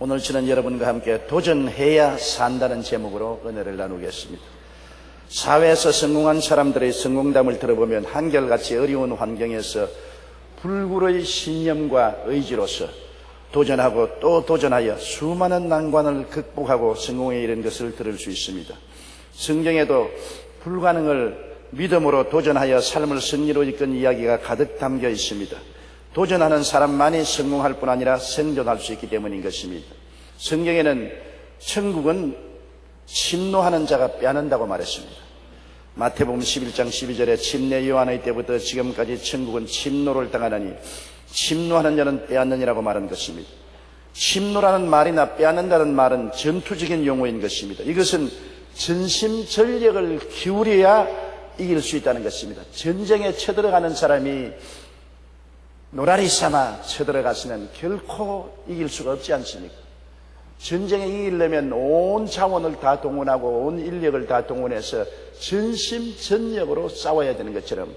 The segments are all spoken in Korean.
오늘 저는 여러분과 함께 도전해야 산다는 제목으로 은혜를 나누겠습니다. 사회에서 성공한 사람들의 성공담을 들어보면 한결같이 어려운 환경에서 불굴의 신념과 의지로서 도전하고 또 도전하여 수많은 난관을 극복하고 성공에 이른 것을 들을 수 있습니다. 성경에도 불가능을 믿음으로 도전하여 삶을 승리로 이끈 이야기가 가득 담겨 있습니다. 도전하는 사람만이 성공할 뿐 아니라 생존할 수 있기 때문인 것입니다. 성경에는 천국은 침노하는 자가 빼앗는다고 말했습니다. 마태복음 11장 12절에 침례 요한의 때부터 지금까지 천국은 침노를 당하느니 침노하는 자는 빼앗느니라고 말한 것입니다. 침노라는 말이나 빼앗는다는 말은 전투적인 용어인 것입니다. 이것은 전심전력을 기울여야 이길 수 있다는 것입니다. 전쟁에 쳐들어가는 사람이 노라리 삼아 쳐들어가서는 결코 이길 수가 없지 않습니까? 전쟁에 이기려면 온 자원을 다 동원하고 온 인력을 다 동원해서 전심전력으로 싸워야 되는 것처럼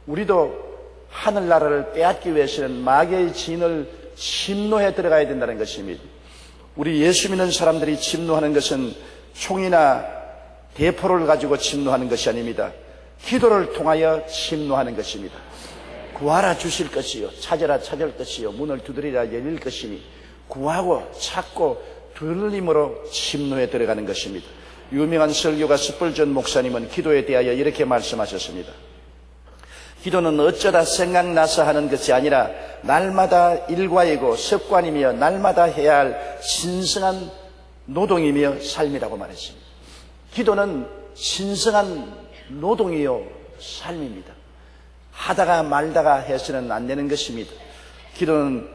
우리도 하늘나라를 빼앗기 위해서는 마귀의 진을 침노해 들어가야 된다는 것입니다. 우리 예수 믿는 사람들이 침노하는 것은 총이나 대포를 가지고 침노하는 것이 아닙니다. 기도를 통하여 침노하는 것입니다. 구하라 주실 것이요, 찾으라 찾을 것이요, 문을 두드리라 열릴 것이니 구하고 찾고 들림으로 침노에 들어가는 것입니다. 유명한 설교가 스펄전 목사님은 기도에 대하여 이렇게 말씀하셨습니다. 기도는 어쩌다 생각나서 하는 것이 아니라 날마다 일과이고 습관이며 날마다 해야 할 신성한 노동이며 삶이라고 말했습니다. 기도는 신성한 노동이요 삶입니다. 하다가 말다가 해서는 안 되는 것입니다. 기도는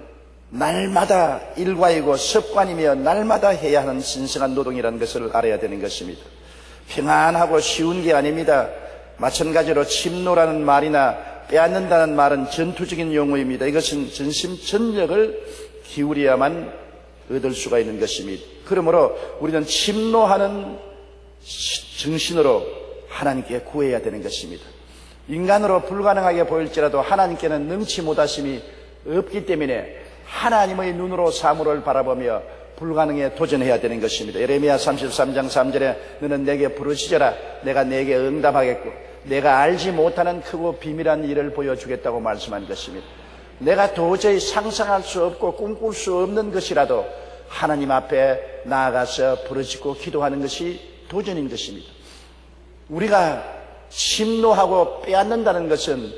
날마다 일과이고 습관이며 날마다 해야 하는 신성한 노동이라는 것을 알아야 되는 것입니다. 평안하고 쉬운 게 아닙니다. 마찬가지로 침노라는 말이나 빼앗는다는 말은 전투적인 용어입니다. 이것은 전심전력을 기울여야만 얻을 수가 있는 것입니다. 그러므로 우리는 침노하는 정신으로 하나님께 구해야 되는 것입니다. 인간으로 불가능하게 보일지라도 하나님께는 능치 못하심이 없기 때문에 하나님의 눈으로 사물을 바라보며 불가능에 도전해야 되는 것입니다. 예레미야 33장 3절에 너는 내게 부르짖어라 내가 내게 응답하겠고 내가 알지 못하는 크고 비밀한 일을 보여주겠다고 말씀한 것입니다. 내가 도저히 상상할 수 없고 꿈꿀 수 없는 것이라도 하나님 앞에 나아가서 부르짖고 기도하는 것이 도전인 것입니다. 우리가 침노하고 빼앗는다는 것은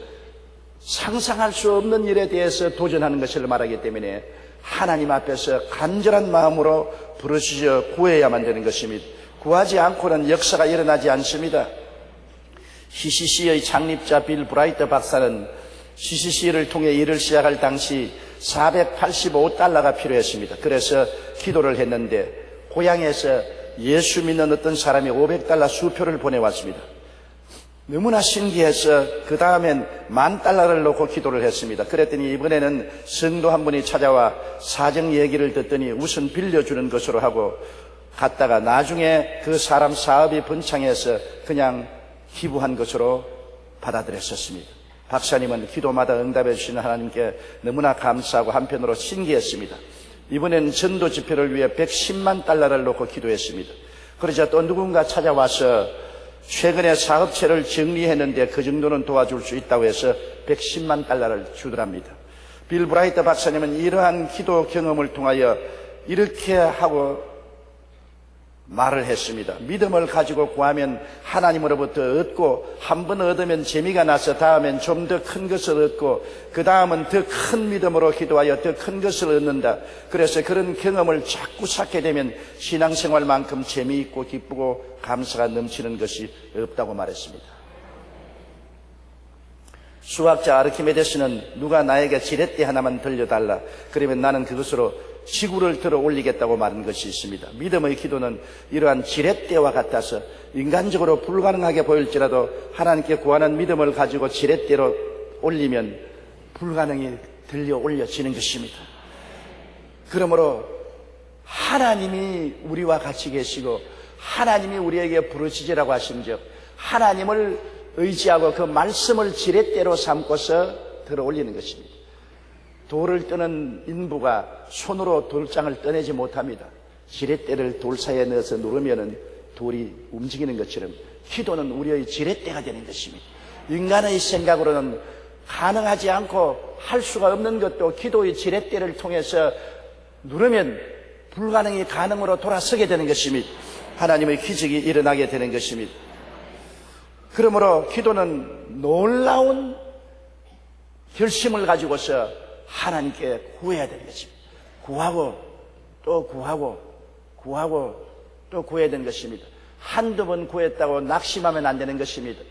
상상할 수 없는 일에 대해서 도전하는 것을 말하기 때문에 하나님 앞에서 간절한 마음으로 부르짖어 구해야만 되는 것입니다. 구하지 않고는 역사가 일어나지 않습니다. CCC의 창립자 빌 브라이트 박사는 CCC를 통해 일을 시작할 당시 $485가 필요했습니다. 그래서 기도를 했는데 고향에서 예수 믿는 어떤 사람이 $500 수표를 보내왔습니다. 너무나 신기해서 그 다음엔 $10,000를 놓고 기도를 했습니다. 그랬더니 이번에는 성도 한 분이 찾아와 사정 얘기를 듣더니 우선 빌려주는 것으로 하고 갔다가 나중에 그 사람 사업이 번창해서 그냥 기부한 것으로 받아들였었습니다. 박사님은 기도마다 응답해 주시는 하나님께 너무나 감사하고 한편으로 신기했습니다. 이번엔 전도 집회를 위해 $110만 놓고 기도했습니다. 그러자 또 누군가 찾아와서 최근에 사업체를 정리했는데 그 정도는 도와줄 수 있다고 해서 $110만 주더랍니다. 빌 브라이트 박사님은 이러한 기도 경험을 통하여 이렇게 하고 말을 했습니다. 믿음을 가지고 구하면 하나님으로부터 얻고 한 번 얻으면 재미가 나서 다음엔 좀 더 큰 것을 얻고 그 다음은 더 큰 믿음으로 기도하여 더 큰 것을 얻는다. 그래서 그런 경험을 자꾸 쌓게 되면 신앙생활만큼 재미있고 기쁘고 감사가 넘치는 것이 없다고 말했습니다. 수학자 아르키메데스는 누가 나에게 지렛대 하나만 들려달라 그러면 나는 그것으로 지구를 들어 올리겠다고 말한 것이 있습니다. 믿음의 기도는 이러한 지렛대와 같아서 인간적으로 불가능하게 보일지라도 하나님께 구하는 믿음을 가지고 지렛대로 올리면 불가능이 들려 올려지는 것입니다. 그러므로 하나님이 우리와 같이 계시고 하나님이 우리에게 부르짖으라고 하신즉 하나님을 의지하고 그 말씀을 지렛대로 삼고서 들어 올리는 것입니다. 돌을 떠는 인부가 손으로 돌장을 떠내지 못합니다. 지렛대를 돌 사이에 넣어서 누르면은 돌이 움직이는 것처럼 기도는 우리의 지렛대가 되는 것입니다. 인간의 생각으로는 가능하지 않고 할 수가 없는 것도 기도의 지렛대를 통해서 누르면 불가능이 가능으로 돌아서게 되는 것입니다. 하나님의 기적이 일어나게 되는 것입니다. 그러므로 기도는 놀라운 결심을 가지고서 하나님께 구해야 되는 것입니다. 구하고 또 구하고 구하고 또 구해야 되는 것입니다. 한두 번 구했다고 낙심하면 안 되는 것입니다.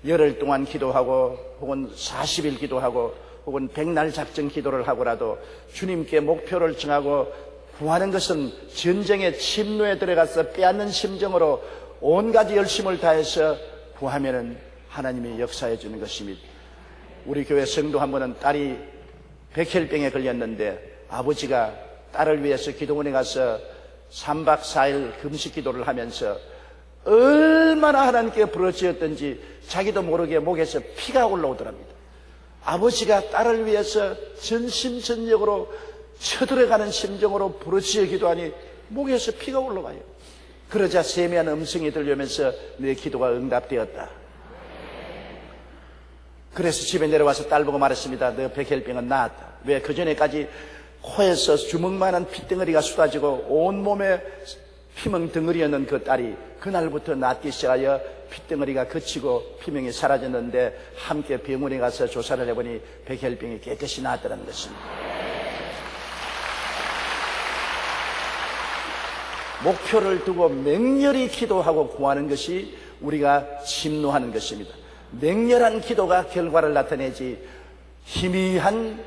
열흘 동안 기도하고 혹은 40일 기도하고 혹은 100날 작정 기도를 하고라도 주님께 목표를 정하고 구하는 것은 전쟁의 침노에 들어가서 빼앗는 심정으로 온갖 열심을 다해서 구하면은 하나님이 역사해 주는 것입니다. 우리 교회 성도 한 분은 딸이 백혈병에 걸렸는데 아버지가 딸을 위해서 기도원에 가서 3박 4일 금식 기도를 하면서 얼마나 하나님께 부르짖었던지 자기도 모르게 목에서 피가 올라오더랍니다. 아버지가 딸을 위해서 전심전력으로 쳐들어가는 심정으로 부르짖어 기도하니 목에서 피가 올라와요. 그러자 세미한 음성이 들려오면서 내 기도가 응답되었다. 그래서 집에 내려와서 딸 보고 말했습니다. 너 백혈병은 나았다. 왜? 그전에까지 코에서 주먹만한 피덩어리가 쏟아지고 온몸에 피멍 덩어리였는 그 딸이 그날부터 낫기 시작하여 피덩어리가 그치고 피멍이 사라졌는데 함께 병원에 가서 조사를 해보니 백혈병이 깨끗이 나았다는 것입니다. 목표를 두고 맹렬히 기도하고 구하는 것이 우리가 침노하는 것입니다. 맹렬한 기도가 결과를 나타내지 희미한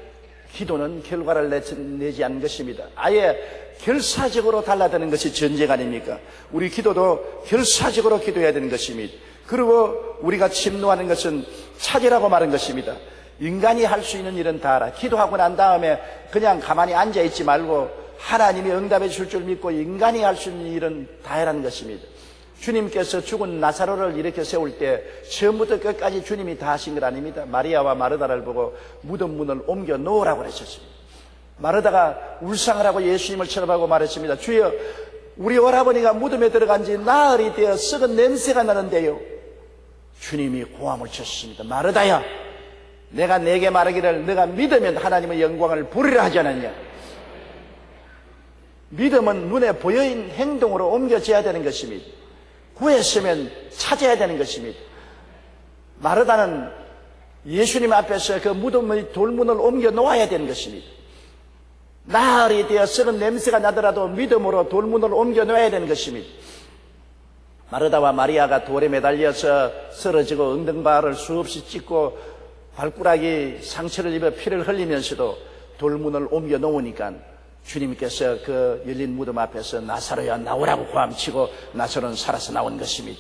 기도는 결과를 내지 않는 것입니다. 아예 결사적으로 달라드는 것이 전쟁 아닙니까? 우리 기도도 결사적으로 기도해야 되는 것입니다. 그리고 우리가 침노하는 것은 찾으라고 말한 것입니다. 인간이 할 수 있는 일은 다 하라. 기도하고 난 다음에 그냥 가만히 앉아있지 말고 하나님이 응답해 줄 줄 믿고 인간이 할 수 있는 일은 다 해라는 것입니다. 주님께서 죽은 나사로를 이렇게 세울 때 처음부터 끝까지 주님이 다 하신 것 아닙니다. 마리아와 마르다를 보고 무덤 문을 옮겨 놓으라고 그러셨습니다. 마르다가 울상을 하고 예수님을 쳐다보고 말했습니다. 주여, 우리 오라버니가 무덤에 들어간 지 나흘이 되어 썩은 냄새가 나는데요. 주님이 고함을 쳤습니다. 마르다야, 내가 네게 말하기를 너가 믿으면 하나님의 영광을 보리라 하지 않았냐. 믿음은 눈에 보여인 행동으로 옮겨져야 되는 것입니다. 구했으면 찾아야 되는 것입니다. 마르다는 예수님 앞에서 그 무덤의 돌문을 옮겨 놓아야 되는 것입니다. 나흘이 되어 썩은 냄새가 나더라도 믿음으로 돌문을 옮겨 놓아야 되는 것입니다. 마르다와 마리아가 돌에 매달려서 쓰러지고 엉덩발을 수없이 찢고 발가락이 상처를 입어 피를 흘리면서도 돌문을 옮겨 놓으니까 주님께서 그 열린 무덤 앞에서 나사로야 나오라고 고함치고 나사로는 살아서 나온 것입니다.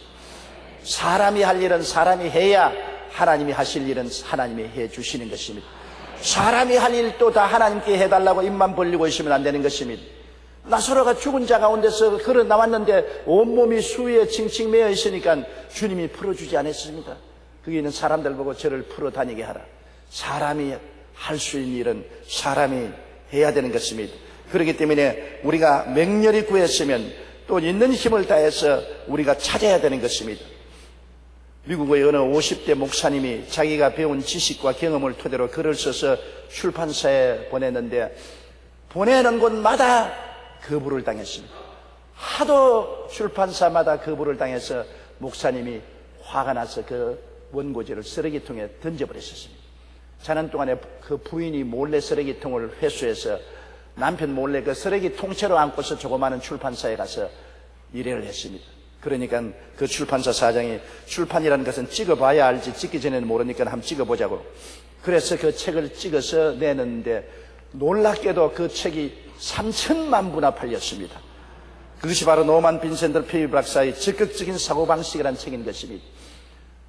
사람이 할 일은 사람이 해야 하나님이 하실 일은 하나님이 해 주시는 것입니다. 사람이 할 일도 다 하나님께 해달라고 입만 벌리고 있으면 안 되는 것입니다. 나사로가 죽은 자 가운데서 걸어 나왔는데 온몸이 수위에 칭칭 매여 있으니까 주님이 풀어주지 않았습니다. 거기 있는 사람들 보고 저를 풀어 다니게 하라. 사람이 할 수 있는 일은 사람이 해야 되는 것입니다. 그렇기 때문에 우리가 맹렬히 구했으면 또 있는 힘을 다해서 우리가 찾아야 되는 것입니다. 미국의 어느 50대 목사님이 자기가 배운 지식과 경험을 토대로 글을 써서 출판사에 보냈는데 보내는 곳마다 거부를 당했습니다. 하도 출판사마다 거부를 당해서 목사님이 화가 나서 그 원고지를 쓰레기통에 던져버렸습니다. 자는 동안에 그 부인이 몰래 쓰레기통을 회수해서 남편 몰래 그 쓰레기 통째로 안고서 조그마한 출판사에 가서 일회를 했습니다. 그러니까 그 출판사 사장이 출판이라는 것은 찍어봐야 알지 찍기 전에는 모르니까 한번 찍어보자고. 그래서 그 책을 찍어서 내는데 놀랍게도 그 책이 3천만 부나 팔렸습니다. 그것이 바로 노만 빈센트 페이 박사의 적극적인 사고방식이라는 책인 것입니다.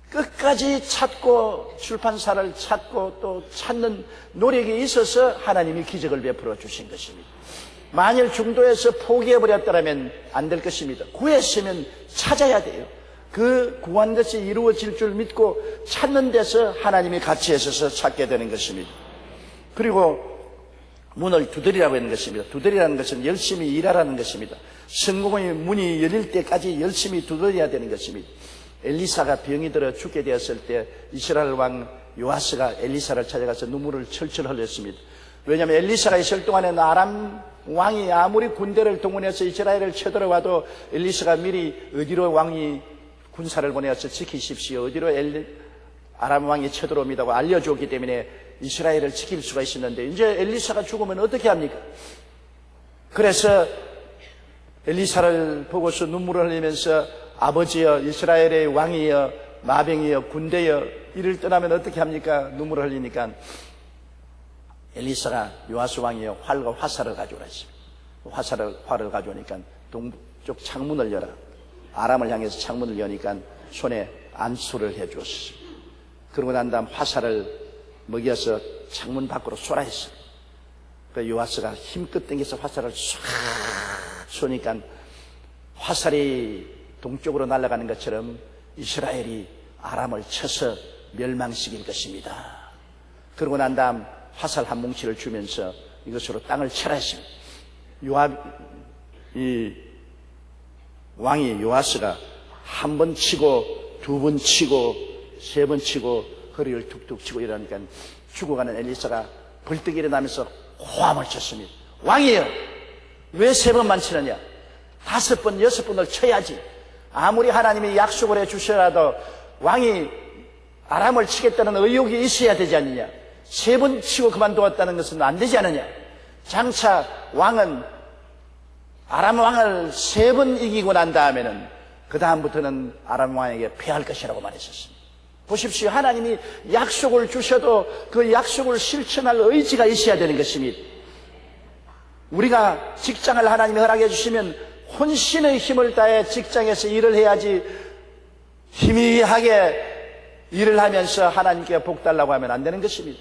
끝까지 찾고 출판사를 찾고 또 찾는 노력이 있어서 하나님이 기적을 베풀어 주신 것입니다. 만일 중도에서 포기해버렸더라면 안 될 것입니다. 구했으면 찾아야 돼요. 그 구한 것이 이루어질 줄 믿고 찾는 데서 하나님이 같이 하셔서 찾게 되는 것입니다. 그리고 문을 두드리라고 하는 것입니다. 두드리라는 것은 열심히 일하라는 것입니다. 성공의 문이 열릴 때까지 열심히 두드려야 되는 것입니다. 엘리사가 병이 들어 죽게 되었을 때 이스라엘 왕 요아스가 엘리사를 찾아가서 눈물을 철철 흘렸습니다. 왜냐하면 엘리사가 있을 동안에는 아람 왕이 아무리 군대를 동원해서 이스라엘을 쳐들어와도 엘리사가 미리 어디로 왕이 군사를 보내어서 지키십시오, 어디로 아람 왕이 쳐들어옵니다고 알려주었기 때문에 이스라엘을 지킬 수가 있었는데, 이제 엘리사가 죽으면 어떻게 합니까? 그래서 엘리사를 보고서 눈물을 흘리면서 아버지여, 이스라엘의 왕이여, 마병이여, 군대여, 이를 떠나면 어떻게 합니까? 눈물을 흘리니까 엘리사가 요아스 왕이여, 활과 화살을 가져오라 했습니다. 활을 가져오니까 동쪽 창문을 열어, 아람을 향해서 창문을 여니까 손에 안수를 해주었습니다. 그러고 난 다음 화살을 먹여서 창문 밖으로 쏘라 했어요. 그 요아스가 힘껏 당겨서 화살을 쏴 쏘니까 화살이 동쪽으로 날아가는 것처럼 이스라엘이 아람을 쳐서 멸망시킬 것입니다. 그러고 난 다음 화살 한 뭉치를 주면서 이것으로 땅을 쳐라 했습니다. 왕이 요아스가 한 번 치고, 두 번 치고, 세 번 치고, 허리를 툭툭 치고 이러니까 죽어가는 엘리사가 벌떡 일어나면서 호함을 쳤습니다. 왕이여, 왜 세 번만 치느냐? 5번, 6번을 쳐야지. 아무리 하나님이 약속을 해주셔라도 왕이 아람을 치겠다는 의욕이 있어야 되지 않느냐? 3번 치고 그만두었다는 것은 안 되지 않느냐? 장차 왕은 아람 왕을 3번 이기고 난 다음에는 그 다음부터는 아람 왕에게 패할 것이라고 말했었습니다. 보십시오. 하나님이 약속을 주셔도 그 약속을 실천할 의지가 있어야 되는 것입니다. 우리가 직장을 하나님이 허락해 주시면 혼신의 힘을 다해 직장에서 일을 해야지, 희미하게 일을 하면서 하나님께 복 달라고 하면 안 되는 것입니다.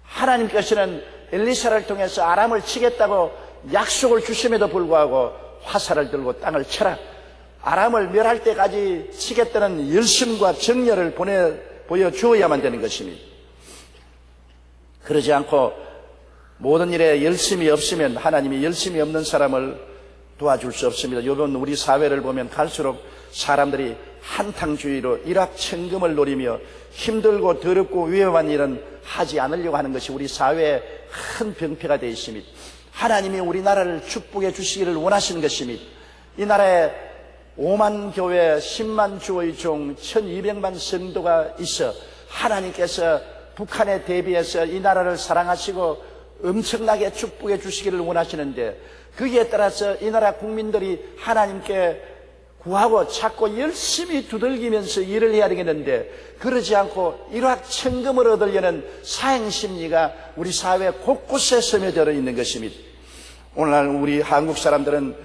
하나님께서는 엘리사를 통해서 아람을 치겠다고 약속을 주심에도 불구하고 화살을 들고 땅을 쳐라, 아람을 멸할 때까지 치겠다는 열심과 정열을 보여주어야만 되는 것입니다. 그러지 않고 모든 일에 열심이 없으면 하나님이 열심이 없는 사람을 도와줄 수 없습니다. 요번 우리 사회를 보면 갈수록 사람들이 한탕주의로 일확천금을 노리며 힘들고 더럽고 위험한 일은 하지 않으려고 하는 것이 우리 사회의 큰 병폐가 되어 있습니다. 하나님이 우리나라를 축복해 주시기를 원하시는 것입니다. 이 나라에 5만 교회, 10만 주의 종, 1200만 성도가 있어 하나님께서 북한에 대비해서 이 나라를 사랑하시고 엄청나게 축복해 주시기를 원하시는데, 거기에 따라서 이 나라 국민들이 하나님께 구하고 찾고 열심히 두들기면서 일을 해야 되겠는데, 그러지 않고 일확천금을 얻으려는 사행심리가 우리 사회 곳곳에 스며들어 있는 것입니다. 오늘날 우리 한국 사람들은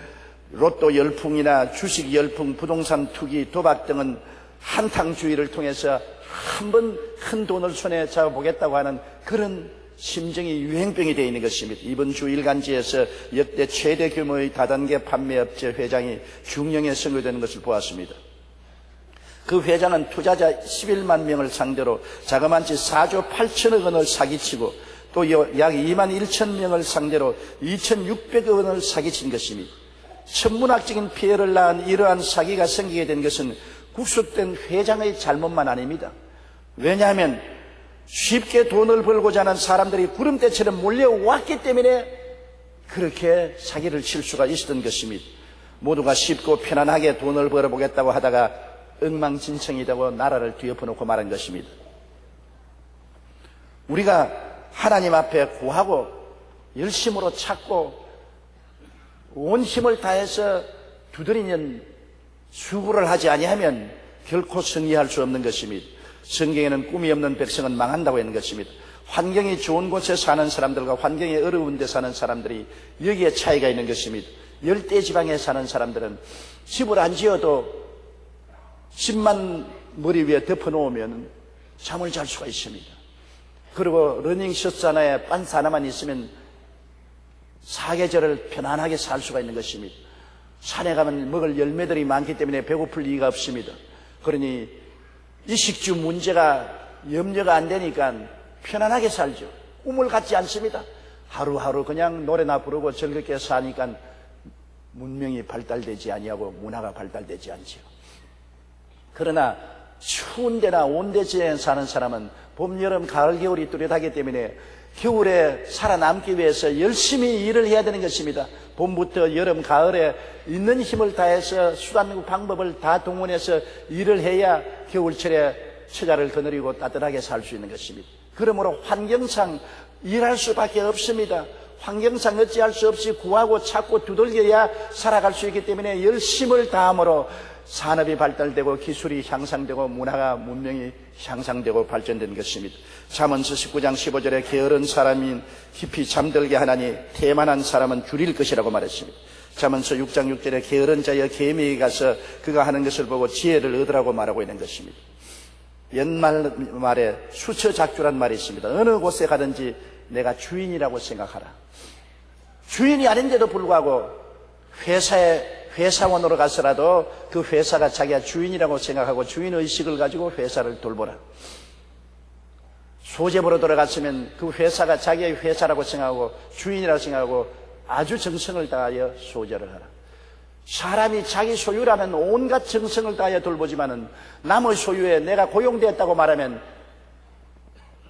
로또 열풍이나 주식 열풍, 부동산 투기, 도박 등은 한탕주의를 통해서 한번 큰 돈을 손에 잡아보겠다고 하는 그런 심정이 유행병이 되어 있는 것입니다. 이번 주 일간지에서 역대 최대 규모의 다단계 판매업체 회장이 중령에 선고되는 것을 보았습니다. 그 회장은 투자자 11만 명을 상대로 자그마치 4조 8천억 원을 사기치고 또 약 2만 1천 명을 상대로 2,600억 원을 사기친 것입니다. 천문학적인 피해를 낳은 이러한 사기가 생기게 된 것은 국수된 회장의 잘못만 아닙니다. 왜냐하면 쉽게 돈을 벌고자 하는 사람들이 구름대처럼 몰려왔기 때문에 그렇게 사기를 칠 수가 있었던 것입니다. 모두가 쉽고 편안하게 돈을 벌어보겠다고 하다가 엉망진창이라고 나라를 뒤엎어놓고 말한 것입니다. 우리가 하나님 앞에 구하고 열심으로 찾고 온 힘을 다해서 두드리는 수고를 하지 아니하면 결코 승리할 수 없는 것입니다. 성경에는 꿈이 없는 백성은 망한다고 하는 것입니다. 환경이 좋은 곳에 사는 사람들과 환경이 어려운 데 사는 사람들이 여기에 차이가 있는 것입니다. 열대지방에 사는 사람들은 집을 안 지어도 집만 머리 위에 덮어놓으면 잠을 잘 수가 있습니다. 그리고 러닝셔츠 하나에 빤스 하나만 있으면 사계절을 편안하게 살 수가 있는 것입니다. 산에 가면 먹을 열매들이 많기 때문에 배고플 이유가 없습니다. 그러니 이식주 문제가 염려가 안 되니까 편안하게 살죠. 꿈을 갖지 않습니다. 하루하루 그냥 노래나 부르고 즐겁게 사니까 문명이 발달되지 아니하고 문화가 발달되지 않지요. 그러나 추운 데나 온대지에 사는 사람은 봄, 여름, 가을, 겨울이 뚜렷하기 때문에 겨울에 살아남기 위해서 열심히 일을 해야 되는 것입니다. 봄부터 여름, 가을에 있는 힘을 다해서 수단, 방법을 다 동원해서 일을 해야 겨울철에 처자를 거느리고 따뜻하게 살 수 있는 것입니다. 그러므로 환경상 일할 수밖에 없습니다. 환경상 어찌할 수 없이 구하고 찾고 두들겨야 살아갈 수 있기 때문에 열심을 다함으로 산업이 발달되고 기술이 향상되고 문화가 문명이 향상되고 발전된 것입니다. 잠언서 19장 15절에 게으른 사람인 깊이 잠들게 하나니 태만한 사람은 줄일 것이라고 말했습니다. 잠언서 6장 6절에 게으른 자여 개미에 가서 그가 하는 것을 보고 지혜를 얻으라고 말하고 있는 것입니다. 옛말 말에 수처작주란 말이 있습니다. 어느 곳에 가든지 내가 주인이라고 생각하라. 주인이 아닌데도 불구하고 회사원으로 가서라도 그 회사가 자기가 주인이라고 생각하고 주인의식을 가지고 회사를 돌보라. 소재보러 들어갔으면 그 회사가 자기의 회사라고 생각하고 주인이라고 생각하고 아주 정성을 다하여 소재를 하라. 사람이 자기 소유라면 온갖 정성을 다하여 돌보지만은 남의 소유에 내가 고용되었다고 말하면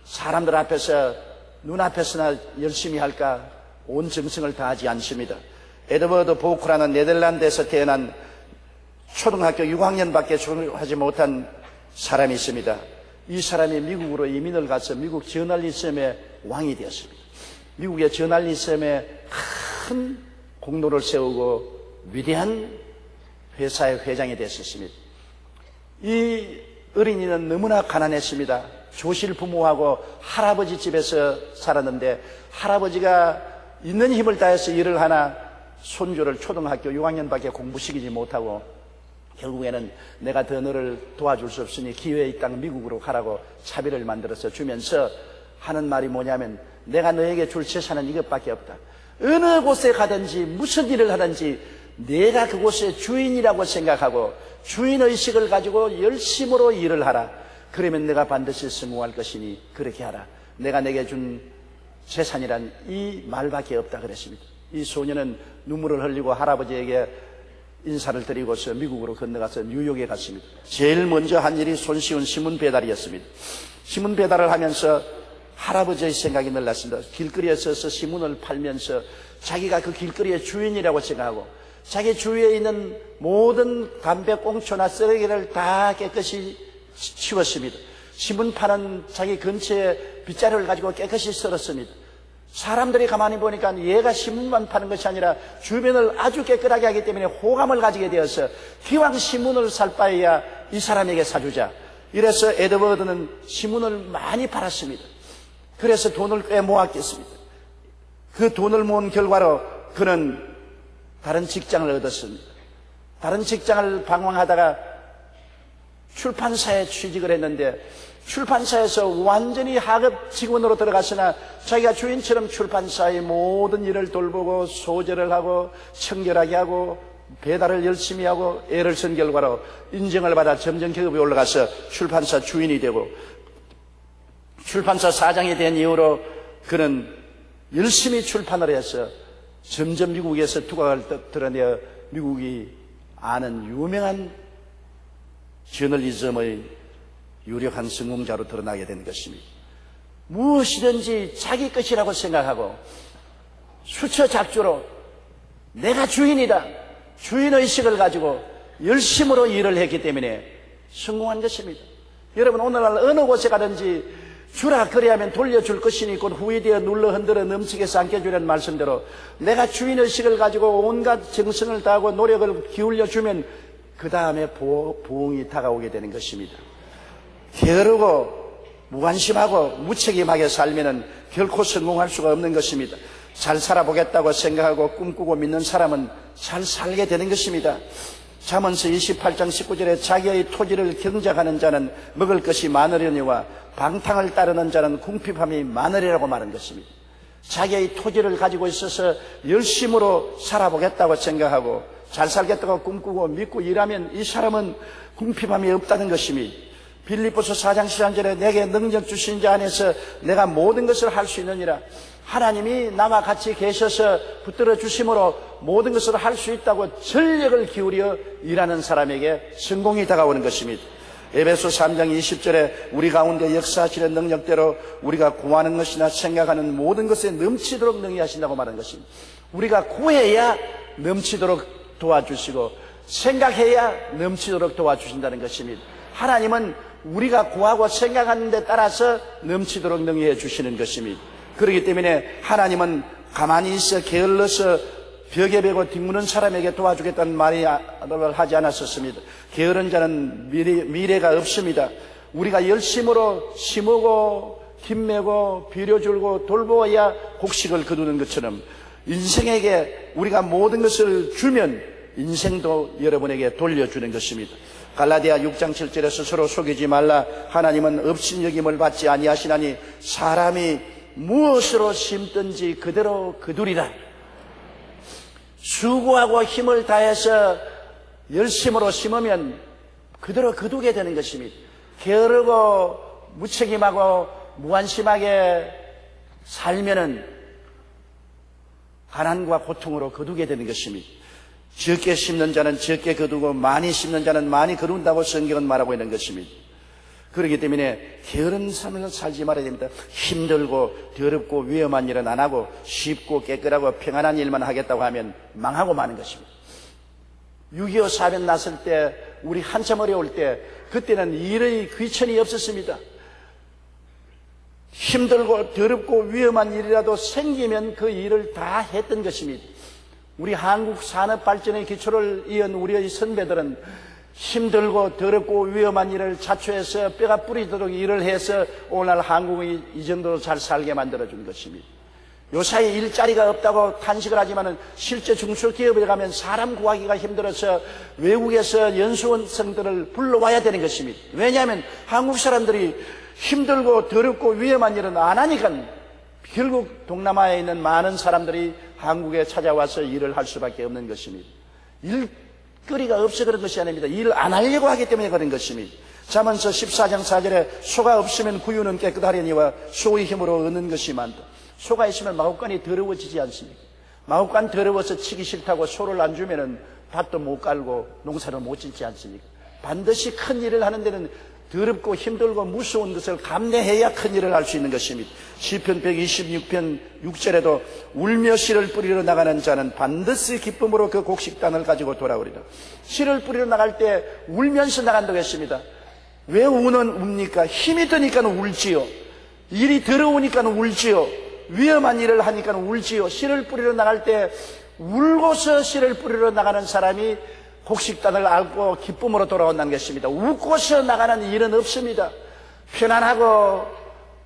사람들 앞에서 눈앞에서나 열심히 할까 온 정성을 다하지 않습니다. 에드워드 보크라는 네덜란드에서 태어난 초등학교 6학년밖에 졸업하지 못한 사람이 있습니다. 이 사람이 미국으로 이민을 가서 미국 저널리즘의 왕이 되었습니다. 미국의 저널리즘에 큰 공로를 세우고 위대한 회사의 회장이 됐었습니다. 이 어린이는 너무나 가난했습니다. 조실 부모하고 할아버지 집에서 살았는데 할아버지가 있는 힘을 다해서 일을 하나 손주를 초등학교 6학년밖에 공부시키지 못하고 결국에는 내가 더 너를 도와줄 수 없으니 기회에 이 땅 미국으로 가라고 차비를 만들어서 주면서 하는 말이 뭐냐면 내가 너에게 줄 재산은 이것밖에 없다. 어느 곳에 가든지 무슨 일을 하든지 내가 그곳의 주인이라고 생각하고 주인의식을 가지고 열심으로 일을 하라. 그러면 내가 반드시 성공할 것이니 그렇게 하라. 내가 내게 준 재산이란 이 말밖에 없다 그랬습니다. 이 소년은 눈물을 흘리고 할아버지에게 인사를 드리고서 미국으로 건너가서 뉴욕에 갔습니다. 제일 먼저 한 일이 손쉬운 신문 배달이었습니다. 신문 배달을 하면서 할아버지의 생각이 늘 났습니다. 길거리에 서서 신문을 팔면서 자기가 그 길거리의 주인이라고 생각하고 자기 주위에 있는 모든 담배 꽁초나 쓰레기를 다 깨끗이 치웠습니다. 신문 파는 자기 근처에 빗자루를 가지고 깨끗이 썰었습니다. 사람들이 가만히 보니까 얘가 신문만 파는 것이 아니라 주변을 아주 깨끗하게 하기 때문에 호감을 가지게 되어서 기왕 신문을 살 바에야 이 사람에게 사주자. 이래서 에드워드는 신문을 많이 팔았습니다. 그래서 돈을 꽤 모았겠습니다. 그 돈을 모은 결과로 그는 다른 직장을 얻었습니다. 다른 직장을 방황하다가 출판사에 취직을 했는데 출판사에서 완전히 하급 직원으로 들어갔으나 자기가 주인처럼 출판사의 모든 일을 돌보고 소재를 하고 청결하게 하고 배달을 열심히 하고 애를 쓴 결과로 인정을 받아 점점 계급이 올라가서 출판사 주인이 되고 출판사 사장이 된 이후로 그는 열심히 출판을 해서 점점 미국에서 두각을 드러내어 미국이 아는 유명한 저널리즘의 유력한 성공자로 드러나게 된 것입니다. 무엇이든지 자기 것이라고 생각하고 수처작주로 내가 주인이다. 주인의식을 가지고 열심으로 일을 했기 때문에 성공한 것입니다. 여러분 오늘날 어느 곳에 가든지 주라 그래야면 돌려줄 것이니 곧 후회되어 눌러 흔들어 넘치게 삼켜주려는 말씀대로 내가 주인의식을 가지고 온갖 정성을 다하고 노력을 기울여주면 그 다음에 부흥이 다가오게 되는 것입니다. 게으르고 무관심하고 무책임하게 살면은 결코 성공할 수가 없는 것입니다. 잘 살아보겠다고 생각하고 꿈꾸고 믿는 사람은 잘 살게 되는 것입니다. 잠언서 28장 19절에 자기의 토지를 경작하는 자는 먹을 것이 많으려니와 방탕을 따르는 자는 궁핍함이 많으리라고 말한 것입니다. 자기의 토지를 가지고 있어서 열심으로 살아보겠다고 생각하고 잘 살겠다고 꿈꾸고 믿고 일하면 이 사람은 궁핍함이 없다는 것입니다. 빌립보서 4장 13절에 내게 능력 주신 자 안에서 내가 모든 것을 할 수 있느니라. 하나님이 나와 같이 계셔서 붙들어 주심으로 모든 것을 할 수 있다고 전력을 기울여 일하는 사람에게 성공이 다가오는 것입니다. 에베소 3장 20절에 우리 가운데 역사하시는 능력대로 우리가 구하는 것이나 생각하는 모든 것에 넘치도록 능히 하신다고 말하는 것입니다. 우리가 구해야 넘치도록 도와주시고 생각해야 넘치도록 도와주신다는 것입니다. 하나님은 우리가 구하고 생각하는 데 따라서 넘치도록 능히 해주시는 것입니다. 그렇기 때문에 하나님은 가만히 있어 게을러서 벽에 베고 뒹구는 사람에게 도와주겠다는 말을 하지 않았었습니다. 게으른 자는 미래가 없습니다. 우리가 열심으로 심고 힘내고 비료줄고 돌보아야 곡식을 거두는 것처럼 인생에게 우리가 모든 것을 주면 인생도 여러분에게 돌려주는 것입니다. 갈라디아 6장 7절에 스스로 속이지 말라. 하나님은 업신여김을 받지 아니하시나니 사람이 무엇으로 심든지 그대로 거두리라. 수고하고 힘을 다해서 열심으로 심으면 그대로 거두게 되는 것입니다. 게으르고 무책임하고 무관심하게 살면은 가난과 고통으로 거두게 되는 것입니다. 적게 심는 자는 적게 거두고 많이 심는 자는 많이 거둔다고 성경은 말하고 있는 것입니다. 그렇기 때문에 게으른 삶을 살지 말아야 됩니다. 힘들고 더럽고 위험한 일은 안 하고 쉽고 깨끗하고 평안한 일만 하겠다고 하면 망하고 마는 것입니다. 6.25 사변 났을 때 우리 한참 어려울 때 그때는 일의 귀천이 없었습니다. 힘들고 더럽고 위험한 일이라도 생기면 그 일을 다 했던 것입니다. 우리 한국 산업 발전의 기초를 이은 우리의 선배들은 힘들고 더럽고 위험한 일을 자초해서 뼈가 뿌리도록 일을 해서 오늘날 한국이 이 정도로 잘 살게 만들어준 것입니다. 요사이 일자리가 없다고 탄식을 하지만은 실제 중소기업에 가면 사람 구하기가 힘들어서 외국에서 연수원생들을 불러와야 되는 것입니다. 왜냐하면 한국 사람들이 힘들고 더럽고 위험한 일은 안 하니까 결국 동남아에 있는 많은 사람들이 한국에 찾아와서 일을 할 수밖에 없는 것입니다. 일거리가 없어 그런 것이 아닙니다. 일을 안 하려고 하기 때문에 그런 것입니다. 잠언서 14장 4절에 소가 없으면 구유는 깨끗하려니와 소의 힘으로 얻는 것이 많다. 소가 있으면 마구간이 더러워지지 않습니까? 마구간 더러워서 치기 싫다고 소를 안 주면은 밭도 못 갈고 농사를 못 짓지 않습니까? 반드시 큰 일을 하는 데는 더럽고 힘들고 무서운 것을 감내해야 큰 일을 할 수 있는 것입니다. 시편 126편 6절에도 울며 씨를 뿌리러 나가는 자는 반드시 기쁨으로 그 곡식단을 가지고 돌아오리라. 씨를 뿌리러 나갈 때 울면서 나간다고 했습니다. 왜 웁니까? 힘이 드니까 울지요. 일이 더러우니까 울지요. 위험한 일을 하니까 울지요. 씨를 뿌리러 나갈 때 울고서 씨를 뿌리러 나가는 사람이 곡식단을 앓고 기쁨으로 돌아온다는 것입니다. 웃고서 나가는 일은 없습니다. 편안하고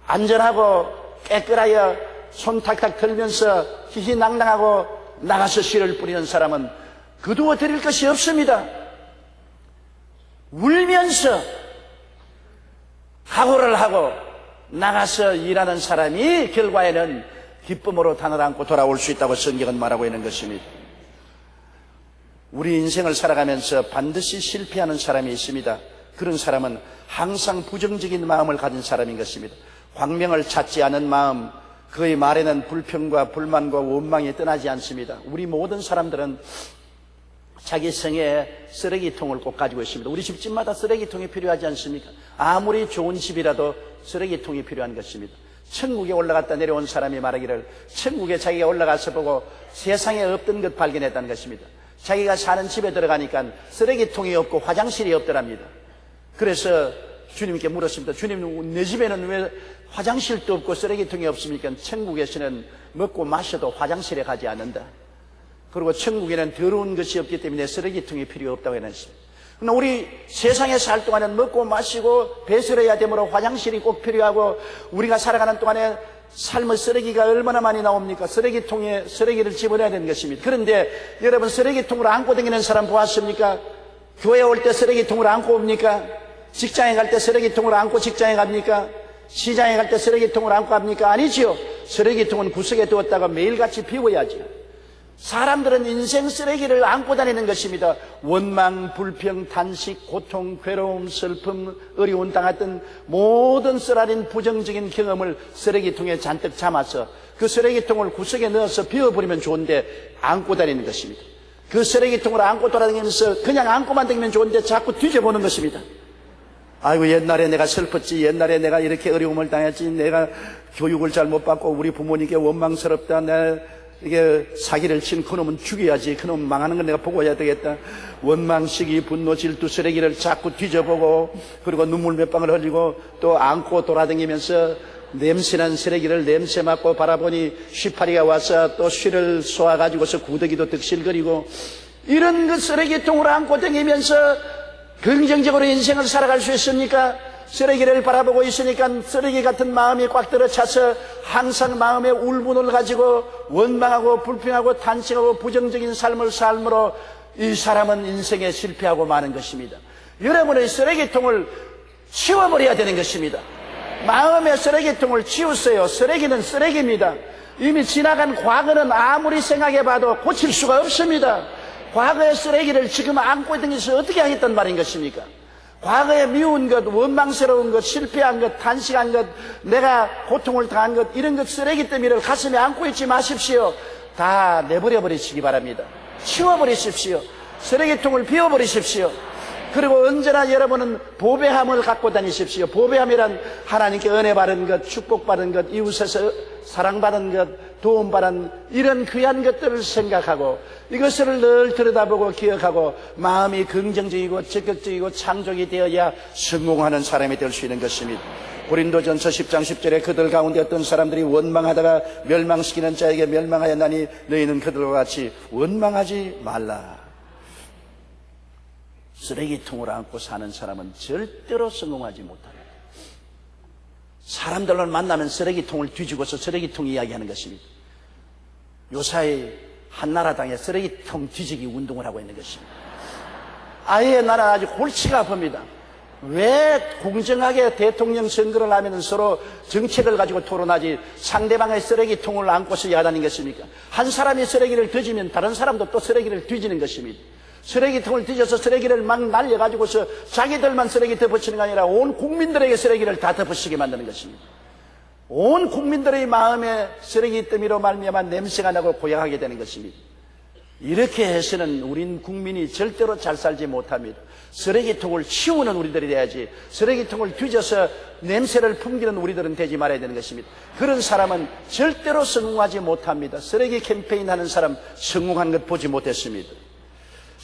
안전하고 깨끗하여 손 탁탁 들면서 희희낭낭하고 나가서 씨를 뿌리는 사람은 거두어 드릴 것이 없습니다. 울면서 각오를 하고 나가서 일하는 사람이 결과에는 기쁨으로 단을 안고 돌아올 수 있다고 성경은 말하고 있는 것입니다. 우리 인생을 살아가면서 반드시 실패하는 사람이 있습니다. 그런 사람은 항상 부정적인 마음을 가진 사람인 것입니다. 광명을 찾지 않은 마음, 그의 말에는 불평과 불만과 원망이 떠나지 않습니다. 우리 모든 사람들은 자기 성에 쓰레기통을 꼭 가지고 있습니다. 우리 집집마다 쓰레기통이 필요하지 않습니까? 아무리 좋은 집이라도 쓰레기통이 필요한 것입니다. 천국에 올라갔다 내려온 사람이 말하기를 천국에 자기가 올라가서 보고 세상에 없던 것 발견했다는 것입니다. 자기가 사는 집에 들어가니까 쓰레기통이 없고 화장실이 없더랍니다. 그래서 주님께 물었습니다. 주님, 내 집에는 왜 화장실도 없고 쓰레기통이 없습니까? 천국에서는 먹고 마셔도 화장실에 가지 않는다. 그리고 천국에는 더러운 것이 없기 때문에 쓰레기통이 필요 없다고 해놨습니다. 그러나 우리 세상에 살 동안은 먹고 마시고 배설해야 되므로 화장실이 꼭 필요하고 우리가 살아가는 동안에 삶의 쓰레기가 얼마나 많이 나옵니까? 쓰레기통에 쓰레기를 집어넣어야 되는 것입니다. 그런데 여러분 쓰레기통으로 안고 다니는 사람 보았습니까? 교회 올 때 쓰레기통으로 안고 옵니까? 직장에 갈 때 쓰레기통으로 안고 직장에 갑니까? 시장에 갈 때 쓰레기통으로 안고 갑니까? 아니지요. 쓰레기통은 구석에 두었다가 매일같이 비워야지요. 사람들은 인생 쓰레기를 안고 다니는 것입니다. 원망, 불평, 탄식, 고통, 괴로움, 슬픔, 어려운 당했던 모든 쓰라린 부정적인 경험을 쓰레기통에 잔뜩 담아서 그 쓰레기통을 구석에 넣어서 비워버리면 좋은데 안고 다니는 것입니다. 그 쓰레기통을 안고 돌아다니면서 그냥 안고만 다니면 좋은데 자꾸 뒤져보는 것입니다. 아이고, 옛날에 내가 슬펐지, 옛날에 내가 이렇게 어려움을 당했지, 내가 교육을 잘못 받고 우리 부모님께 원망스럽다, 내가 이게 사기를 친 그놈은 죽여야지, 그놈 망하는 걸 내가 보고 해야 되겠다. 원망, 시기, 분노, 질투, 쓰레기를 자꾸 뒤져보고, 그리고 눈물 몇 방울 흘리고 또 안고 돌아다니면서 냄새난 쓰레기를 냄새 맡고 바라보니 쉬파리가 와서 또 쉬를 쏘아가지고서 구더기도 득실거리고, 이런 그 쓰레기통을 안고 다니면서 긍정적으로 인생을 살아갈 수 있습니까? 쓰레기를 바라보고 있으니까 쓰레기 같은 마음이 꽉 들어차서 항상 마음에 울분을 가지고 원망하고 불평하고 탄식하고 부정적인 삶을 삶으로 이 사람은 인생에 실패하고 마는 것입니다. 여러분의 쓰레기통을 치워버려야 되는 것입니다. 마음의 쓰레기통을 치우세요. 쓰레기는 쓰레기입니다. 이미 지나간 과거는 아무리 생각해봐도 고칠 수가 없습니다. 과거의 쓰레기를 지금 안고 있는 것이 어떻게 하겠단 말인 것입니까? 과거에 미운 것, 원망스러운 것, 실패한 것, 탄식한 것, 내가 고통을 당한 것, 이런 것 쓰레기 더미를 가슴에 안고 있지 마십시오. 다 내버려버리시기 바랍니다. 치워버리십시오. 쓰레기통을 비워버리십시오. 그리고 언제나 여러분은 보배함을 갖고 다니십시오. 보배함이란 하나님께 은혜 받은 것, 축복 받은 것, 이웃에서 사랑받은 것, 도움받은 이런 귀한 것들을 생각하고 이것을 늘 들여다보고 기억하고 마음이 긍정적이고 적극적이고 창조이 되어야 성공하는 사람이 될 수 있는 것입니다. 고린도전서 10장 10절에 그들 가운데 어떤 사람들이 원망하다가 멸망시키는 자에게 멸망하였나니 너희는 그들과 같이 원망하지 말라. 쓰레기통을 안고 사는 사람은 절대로 성공하지 못합니다. 사람들을 만나면 쓰레기통을 뒤지고서 쓰레기통 이야기하는 것입니다. 요사이 한나라당에 쓰레기통 뒤지기 운동을 하고 있는 것입니다. 아예 나는 아주 골치가 아픕니다. 왜 공정하게 대통령 선거를 하면 서로 정책을 가지고 토론하지 상대방의 쓰레기통을 안고서 야단인 것입니까? 한 사람이 쓰레기를 뒤지면 다른 사람도 또 쓰레기를 뒤지는 것입니다. 쓰레기통을 뒤져서 쓰레기를 막 날려가지고서 자기들만 쓰레기 덮어치는 게 아니라 온 국민들에게 쓰레기를 다 덮어치게 만드는 것입니다. 온 국민들의 마음에 쓰레기 더미로 말미암아 냄새가 나고 고약하게 되는 것입니다. 이렇게 해서는 우린 국민이 절대로 잘 살지 못합니다. 쓰레기통을 치우는 우리들이 돼야지 쓰레기통을 뒤져서 냄새를 풍기는 우리들은 되지 말아야 되는 것입니다. 그런 사람은 절대로 성공하지 못합니다. 쓰레기 캠페인 하는 사람 성공한 것 보지 못했습니다.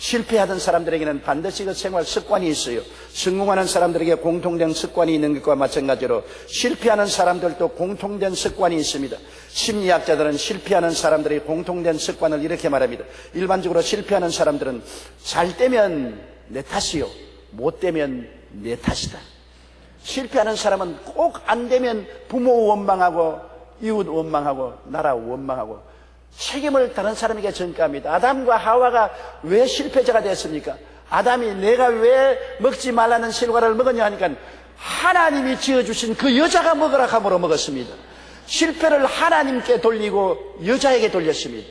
실패하던 사람들에게는 반드시 그 생활 습관이 있어요. 성공하는 사람들에게 공통된 습관이 있는 것과 마찬가지로 실패하는 사람들도 공통된 습관이 있습니다. 심리학자들은 실패하는 사람들의 공통된 습관을 이렇게 말합니다. 일반적으로 실패하는 사람들은 잘 되면 내 탓이요, 못 되면 내 탓이다. 실패하는 사람은 꼭 안 되면 부모 원망하고 이웃 원망하고 나라 원망하고 책임을 다른 사람에게 전가합니다. 아담과 하와가 왜 실패자가 됐습니까? 아담이 내가 왜 먹지 말라는 실과를 먹었냐 하니까 하나님이 지어주신 그 여자가 먹으라 함으로 먹었습니다. 실패를 하나님께 돌리고 여자에게 돌렸습니다.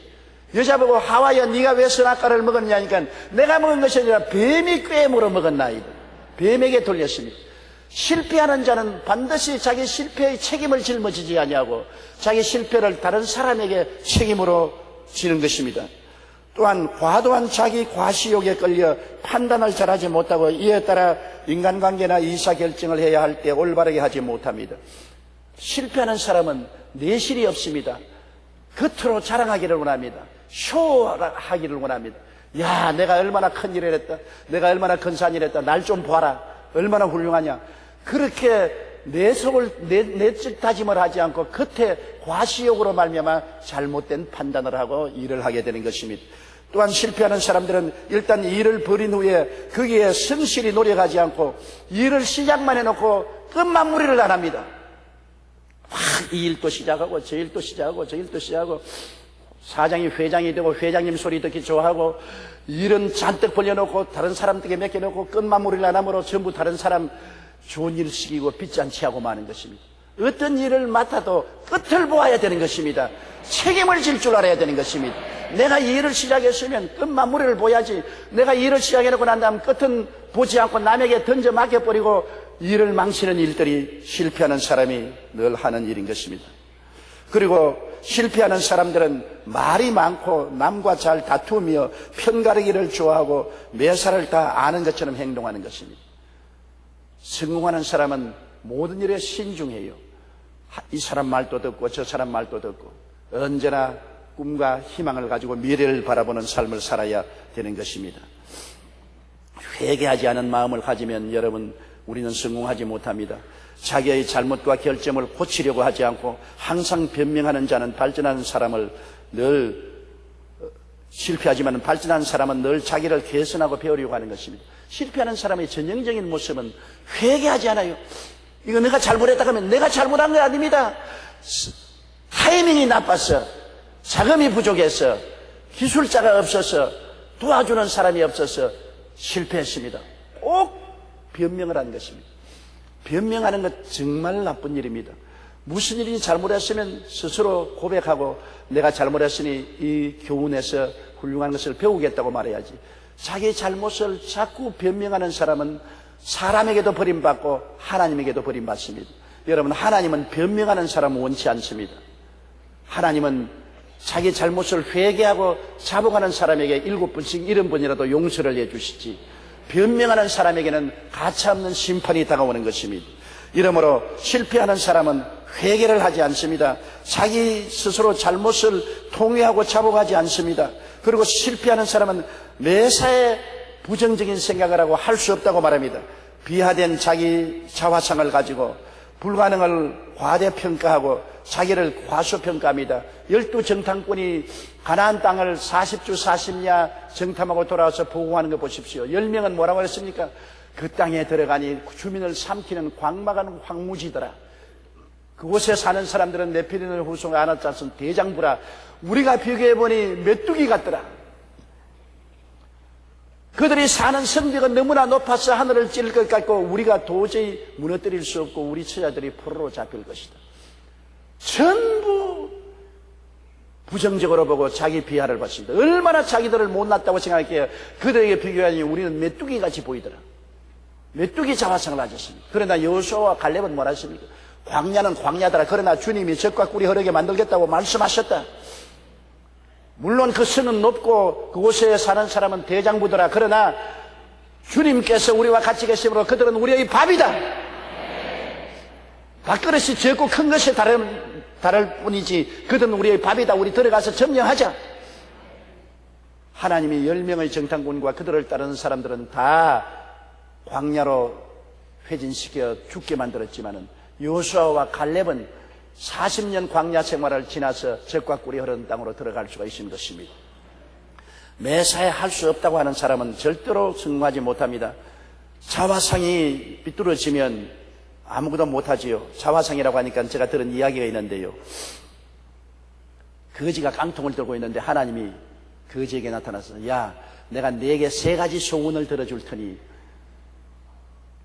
여자 보고 하와야 네가 왜 선악과를 먹었냐 하니까 내가 먹은 것이 아니라 뱀이 꾀물어 먹었나이다. 뱀에게 돌렸습니다. 실패하는 자는 반드시 자기 실패의 책임을 짊어지지 아니하고 자기 실패를 다른 사람에게 책임으로 지는 것입니다. 또한 과도한 자기 과시욕에 끌려 판단을 잘하지 못하고 이에 따라 인간관계나 의사결정을 해야 할 때 올바르게 하지 못합니다. 실패하는 사람은 내실이 없습니다. 겉으로 자랑하기를 원합니다. 쇼하기를 원합니다. 야, 내가 얼마나 큰 일을 했다, 내가 얼마나 근사한 일을 했다, 날 좀 봐라, 얼마나 훌륭하냐. 그렇게 내적 다짐을 하지 않고 겉에 과시욕으로 말미암아 잘못된 판단을 하고 일을 하게 되는 것입니다. 또한 실패하는 사람들은 일단 일을 벌인 후에 거기에 성실히 노력하지 않고 일을 시작만 해놓고 끝마무리를 안 합니다. 이 일도 시작하고 저 일도 시작하고 저 일도 시작하고 사장이 회장이 되고 회장님 소리 듣기 좋아하고 일은 잔뜩 벌려놓고 다른 사람들에게 맡겨놓고 끝마무리를 안 함으로 전부 다른 사람 좋은 일 시키고 빚잔치 하고 마는 것입니다. 어떤 일을 맡아도 끝을 보아야 되는 것입니다. 책임을 질 줄 알아야 되는 것입니다. 내가 이 일을 시작했으면 끝마무리를 보야지, 내가 이 일을 시작해놓고 난 다음 끝은 보지 않고 남에게 던져 맡겨버리고 일을 망치는 일들이 실패하는 사람이 늘 하는 일인 것입니다. 그리고 실패하는 사람들은 말이 많고 남과 잘 다투며 편가르기를 좋아하고 매사를 다 아는 것처럼 행동하는 것입니다. 성공하는 사람은 모든 일에 신중해요. 이 사람 말도 듣고 저 사람 말도 듣고 언제나 꿈과 희망을 가지고 미래를 바라보는 삶을 살아야 되는 것입니다. 회개하지 않은 마음을 가지면 여러분, 우리는 성공하지 못합니다. 자기의 잘못과 결점을 고치려고 하지 않고 항상 변명하는 자는 발전하는 사람을 늘 실패하지만 발전하는 사람은 늘 자기를 개선하고 배우려고 하는 것입니다. 실패하는 사람의 전형적인 모습은 회개하지 않아요. 이거 내가 잘못했다 하면 내가 잘못한 거 아닙니다. 타이밍이 나빴어. 자금이 부족해서 기술자가 없어서 도와주는 사람이 없어서 실패했습니다. 꼭 변명을 하는 것입니다. 변명하는 것 정말 나쁜 일입니다. 무슨 일이 잘못했으면 스스로 고백하고 내가 잘못했으니 이 교훈에서 훌륭한 것을 배우겠다고 말해야지. 자기 잘못을 자꾸 변명하는 사람은 사람에게도 버림받고 하나님에게도 버림받습니다. 여러분, 하나님은 변명하는 사람은 원치 않습니다. 하나님은 자기 잘못을 회개하고 자복하는 사람에게 7번씩 70번이라도 용서를 해주시지, 변명하는 사람에게는 가차없는 심판이 다가오는 것입니다. 이러므로 실패하는 사람은 회개를 하지 않습니다. 자기 스스로 잘못을 통회하고 자복하지 않습니다. 그리고 실패하는 사람은 매사에 부정적인 생각을 하고 할 수 없다고 말합니다. 비하된 자기 자화상을 가지고 불가능을 과대평가하고 자기를 과소평가합니다. 12정탐꾼이 가나안 땅을 40주 40야 정탐하고 돌아와서 보고하는 거 보십시오. 10명은 뭐라고 했습니까? 그 땅에 들어가니 주민을 삼키는 광막한 황무지더라. 그곳에 사는 사람들은 네피린을 후손과 아나짜슨 대장부라. 우리가 비교해보니 메뚜기 같더라. 그들이 사는 성벽은 너무나 높아서 하늘을 찌를 것 같고 우리가 도저히 무너뜨릴 수 없고 우리 처자들이 포로로 잡힐 것이다. 전부 부정적으로 보고 자기 비하를 받습니다. 얼마나 자기들을 못났다고 생각해요. 그들에게 비교하니 우리는 메뚜기같이 보이더라. 메뚜기 자화상을 가졌습니다. 그러나 여호수아와 갈렙은 뭐라 했습니까? 광야는 광야더라. 그러나 주님이 젖과 꿀이 흐르게 만들겠다고 말씀하셨다. 물론 그 성은 높고 그곳에 사는 사람은 대장부더라. 그러나 주님께서 우리와 같이 계심으로 그들은 우리의 밥이다. 밥그릇이 적고 큰 것이 다를 뿐이지 그들은 우리의 밥이다. 우리 들어가서 점령하자. 하나님이 10명의 정탐꾼과 그들을 따르는 사람들은 다 광야로 회진시켜 죽게 만들었지만은 여호수아와 갈렙은 40년 광야 생활을 지나서 젖과 꿀이 흐르는 땅으로 들어갈 수가 있는 것입니다. 매사에 할 수 없다고 하는 사람은 절대로 성공하지 못합니다. 자화상이 삐뚤어지면 아무것도 못하지요. 자화상이라고 하니까 제가 들은 이야기가 있는데요. 거지가 깡통을 들고 있는데 하나님이 거지에게 나타나서 야, 내가 네게 3가지 소원을 들어줄 테니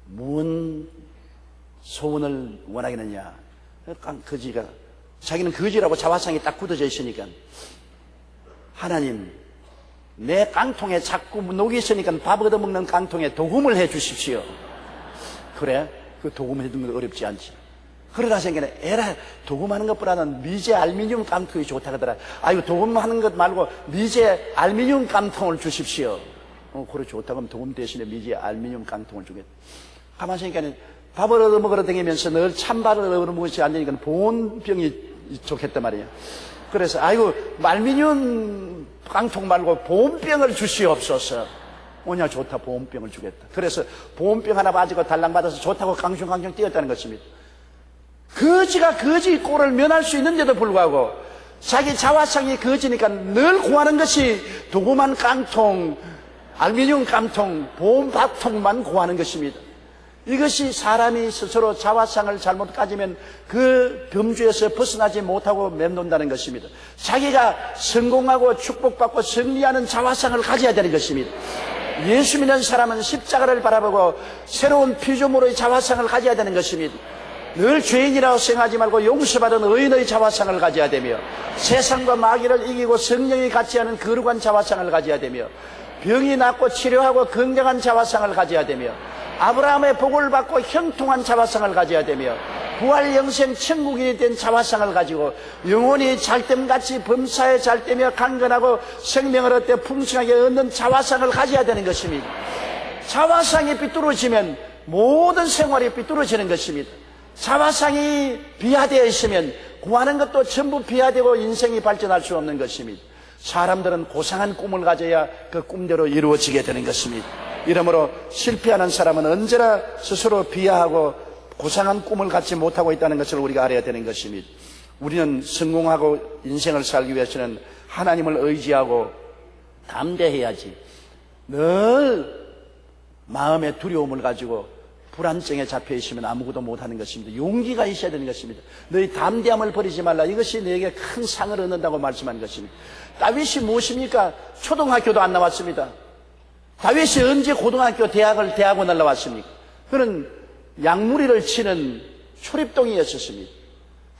무슨 소원을 원하겠느냐. 거지가 자기는 거지라고 자화상이 딱 굳어져 있으니까 하나님, 내 깡통에 자꾸 녹이 있으니까 밥 얻어먹는 깡통에 도금을 해 주십시오. 그래? 그 도금 해주는 거 어렵지 않지. 그러다 생각에 에라, 도금하는 것보다는 미제 알미늄 깡통이 좋다 그러더라. 아이고, 도금하는 것 말고 미제 알미늄 깡통을 주십시오. 그래, 좋다. 그럼 도금 대신에 미제 알미늄 깡통을 주겠다. 가만히 생각하니까 밥을 얻어먹으러 다니면서 늘 찬밥을 얻어먹지 않으니까 보온병이 좋겠단 말이에요. 그래서 아이고, 알미늄 깡통 말고 보온병을 주시옵소서. 오냐, 좋다. 보온병을 주겠다. 그래서 보온병 하나 가지고 달랑받아서 좋다고 강중강중 뛰었다는 것입니다. 거지가 거지 꼴을 면할 수 있는데도 불구하고 자기 자화상이 거지니까 늘 구하는 것이 도구만 깡통, 알미늄 깡통, 보온밥통만 구하는 것입니다. 이것이 사람이 스스로 자화상을 잘못 가지면 그 범주에서 벗어나지 못하고 맴돈다는 것입니다. 자기가 성공하고 축복받고 승리하는 자화상을 가져야 되는 것입니다. 예수 믿는 사람은 십자가를 바라보고 새로운 피조물의 자화상을 가져야 되는 것입니다. 늘 죄인이라고 생각하지 말고 용서받은 의인의 자화상을 가져야 되며 세상과 마귀를 이기고 성령이 같이 하는 거룩한 자화상을 가져야 되며 병이 낫고 치료하고 건강한 자화상을 가져야 되며 아브라함의 복을 받고 형통한 자화상을 가져야 되며 부활 영생 천국인이 된 자화상을 가지고 영혼이 잘됨같이 범사에 잘되며 강건하고 생명을 얻되 풍성하게 얻는 자화상을 가져야 되는 것입니다. 자화상이 삐뚤어지면 모든 생활이 삐뚤어지는 것입니다. 자화상이 비하되어 있으면 구하는 것도 전부 비하되고 인생이 발전할 수 없는 것입니다. 사람들은 고상한 꿈을 가져야 그 꿈대로 이루어지게 되는 것입니다. 이러므로 실패하는 사람은 언제나 스스로 비하하고 고상한 꿈을 갖지 못하고 있다는 것을 우리가 알아야 되는 것입니다. 우리는 성공하고 인생을 살기 위해서는 하나님을 의지하고 담대해야지. 늘 마음의 두려움을 가지고 불안증에 잡혀 있으면 아무것도 못하는 것입니다. 용기가 있어야 되는 것입니다. 너희 담대함을 버리지 말라. 이것이 너에게 큰 상을 얻는다고 말씀한 것입니다. 다윗이 무엇입니까? 초등학교도 안 나왔습니다. 다윗이 언제 고등학교, 대학원을 나왔습니까? 그는 양무리를 치는 초립동이었습니다.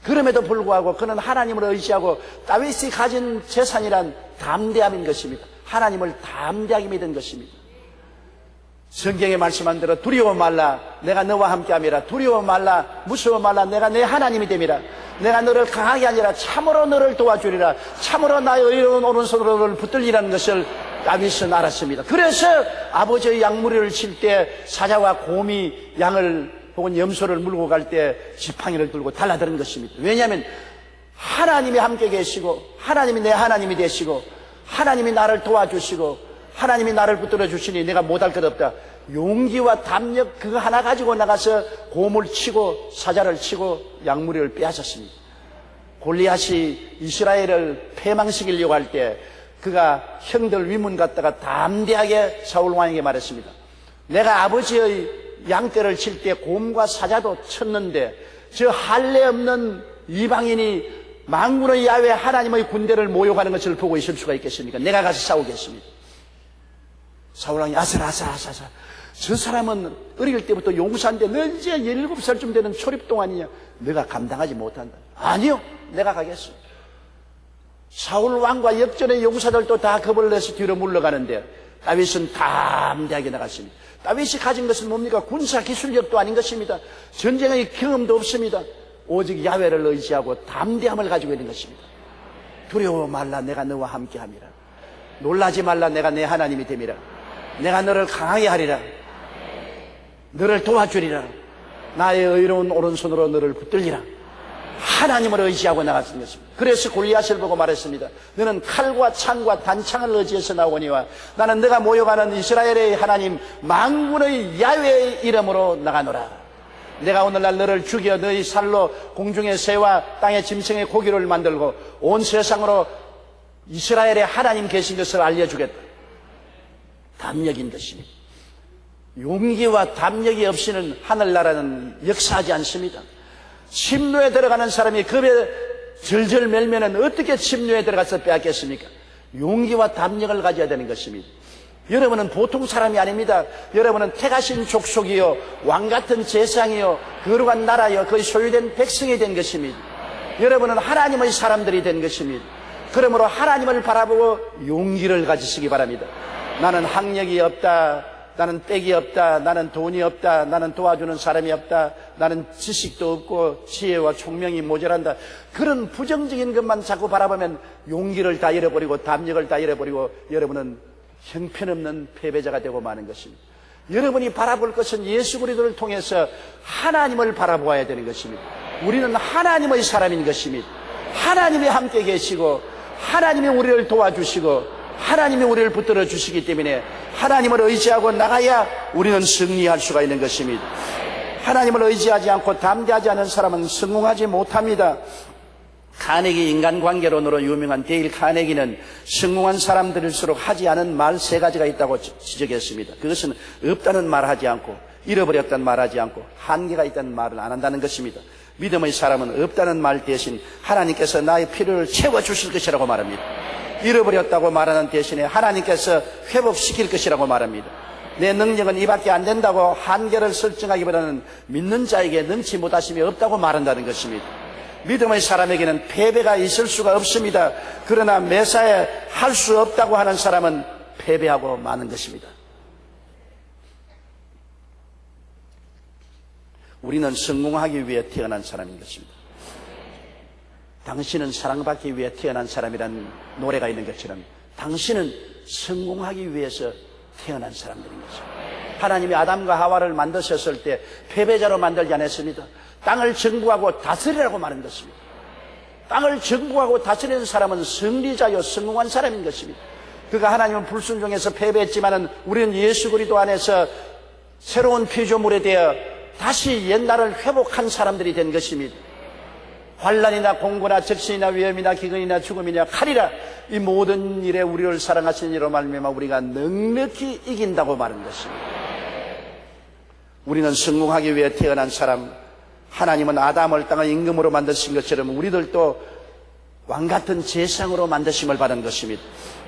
그럼에도 불구하고 그는 하나님을 의지하고 다윗이 가진 재산이란 담대함인 것입니다. 하나님을 담대하게 믿은 것입니다. 성경에 말씀한 대로 두려워 말라, 내가 너와 함께함이라. 두려워 말라, 무서워 말라, 내가 내 하나님이 됨이라. 내가 너를 강하게 하니라. 참으로 너를 도와주리라. 참으로 나의 의로운 오른손으로 너를 붙들리라는 것을 다윗은 알았습니다. 그래서 아버지의 양무리를 칠 때 사자와 곰이 양을 혹은 염소를 물고 갈 때 지팡이를 들고 달라드는 것입니다. 왜냐하면 하나님이 함께 계시고 하나님이 내 하나님이 되시고 하나님이 나를 도와주시고 하나님이 나를 붙들어 주시니 내가 못할 것 없다. 용기와 담력 그거 하나 가지고 나가서 곰을 치고 사자를 치고 양무리를 빼앗았습니다. 골리앗이 이스라엘을 패망시키려고 할 때 그가 형들 위문 갔다가 담대하게 사울 왕에게 말했습니다. 내가 아버지의 양떼를 칠 때 곰과 사자도 쳤는데 저 할례 없는 이방인이 만군의 야훼 하나님의 군대를 모욕하는 것을 보고 있을 수가 있겠습니까? 내가 가서 싸우겠습니다. 사울 왕이 아슬아슬아슬, 저 사람은 어릴 때부터 용사인데 너 이제 17살쯤 되는 초립동 아니냐? 내가 감당하지 못한다. 아니요, 내가 가겠습니다. 사울 왕과 역전의 용사들도 다 겁을 내서 뒤로 물러가는데 다윗은 담대하게 나갔습니다. 다윗이 가진 것은 뭡니까? 군사 기술력도 아닌 것입니다. 전쟁의 경험도 없습니다. 오직 야훼를 의지하고 담대함을 가지고 있는 것입니다. 두려워 말라, 내가 너와 함께함이라. 놀라지 말라, 내가 내 하나님이 됨이라. 내가 너를 강하게 하리라. 너를 도와주리라. 나의 의로운 오른손으로 너를 붙들리라. 하나님을 의지하고 나갔던 것입니다. 그래서 골리앗을 보고 말했습니다. 너는 칼과 창과 단창을 의지해서 나오거니와 나는 네가 모욕하는 이스라엘의 하나님 만군의 야훼의 이름으로 나가노라. 내가 오늘날 너를 죽여 너희 살로 공중의 새와 땅의 짐승의 고기를 만들고 온 세상으로 이스라엘의 하나님 계신 것을 알려주겠다. 담력인 것입니다. 용기와 담력이 없이는 하늘나라는 역사하지 않습니다. 침노에 들어가는 사람이 겁에 절절 멜면은 어떻게 침노에 들어가서 빼앗겠습니까? 용기와 담력을 가져야 되는 것입니다. 여러분은 보통 사람이 아닙니다. 여러분은 택하신 족속이요 왕같은 제상이요 거룩한 나라요 거의 소유된 백성이 된 것입니다. 여러분은 하나님의 사람들이 된 것입니다. 그러므로 하나님을 바라보고 용기를 가지시기 바랍니다. 나는 학력이 없다, 나는 빽이 없다, 나는 돈이 없다, 나는 도와주는 사람이 없다, 나는 지식도 없고 지혜와 총명이 모자란다. 그런 부정적인 것만 자꾸 바라보면 용기를 다 잃어버리고 담력을 다 잃어버리고 여러분은 형편없는 패배자가 되고 마는 것입니다. 여러분이 바라볼 것은 예수 그리스도를 통해서 하나님을 바라보아야 되는 것입니다. 우리는 하나님의 사람인 것입니다. 하나님이 함께 계시고 하나님이 우리를 도와주시고 하나님이 우리를 붙들어 주시기 때문에 하나님을 의지하고 나가야 우리는 승리할 수가 있는 것입니다. 하나님을 의지하지 않고 담대하지 않은 사람은 성공하지 못합니다. 카네기 인간관계론으로 유명한 데일 카네기는 성공한 사람들일수록 하지 않은 말 3가지가 있다고 지적했습니다. 그것은 없다는 말 하지 않고 잃어버렸다는 말 하지 않고 한계가 있다는 말을 안 한다는 것입니다. 믿음의 사람은 없다는 말 대신 하나님께서 나의 필요를 채워주실 것이라고 말합니다. 잃어버렸다고 말하는 대신에 하나님께서 회복시킬 것이라고 말합니다. 내 능력은 이밖에 안 된다고 한계를 설정하기보다는 믿는 자에게 능치 못하심이 없다고 말한다는 것입니다. 믿음의 사람에게는 패배가 있을 수가 없습니다. 그러나 매사에 할 수 없다고 하는 사람은 패배하고 마는 것입니다. 우리는 성공하기 위해 태어난 사람인 것입니다. 당신은 사랑받기 위해 태어난 사람이라는 노래가 있는 것처럼 당신은 성공하기 위해서 태어난 사람들인 것입니다. 하나님이 아담과 하와를 만드셨을 때 패배자로 만들지 않았습니다. 땅을 정복하고 다스리라고 말한 것입니다. 땅을 정복하고 다스리는 사람은 승리자요 성공한 사람인 것입니다. 그가 하나님은 불순종해서 패배했지만은 우리는 예수 그리스도 안에서 새로운 피조물에 대해 다시 옛날을 회복한 사람들이 된 것입니다. 환난이나 공고나 적신이나 위험이나 기근이나 죽음이나 칼이라 이 모든 일에 우리를 사랑하신 이로 말미암아 우리가 넉넉히 이긴다고 말한 것입니다. 우리는 성공하기 위해 태어난 사람, 하나님은 아담을 땅의 임금으로 만드신 것처럼 우리들도 왕같은 제상으로 만드심을 받은 것입니다.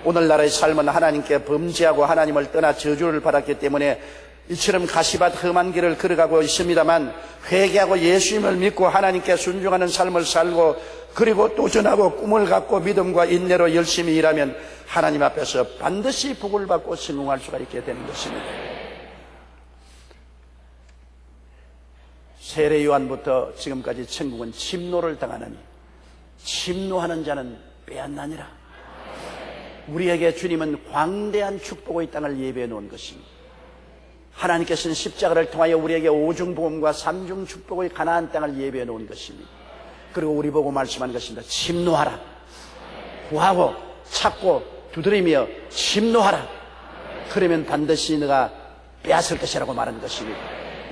오늘날의 삶은 하나님께 범죄하고 하나님을 떠나 저주를 받았기 때문에 이처럼 가시밭 험한 길을 걸어가고 있습니다만 회개하고 예수님을 믿고 하나님께 순종하는 삶을 살고 그리고 도전하고 꿈을 갖고 믿음과 인내로 열심히 일하면 하나님 앞에서 반드시 복을 받고 성공할 수가 있게 되는 것입니다. 세례 요한부터 지금까지 천국은 침노를 당하느니 침노하는 자는 빼앗나니라. 우리에게 주님은 광대한 축복의 땅을 예배해 놓은 것입니다. 하나님께서는 십자가를 통하여 우리에게 오중복음과 삼중 축복의 가나안 땅을 예배해 놓은 것입니다. 그리고 우리 보고 말씀하는 것입니다. 침노하라. 구하고 찾고 두드리며 침노하라. 그러면 반드시 너가 빼앗을 것이라고 말한 것입니다.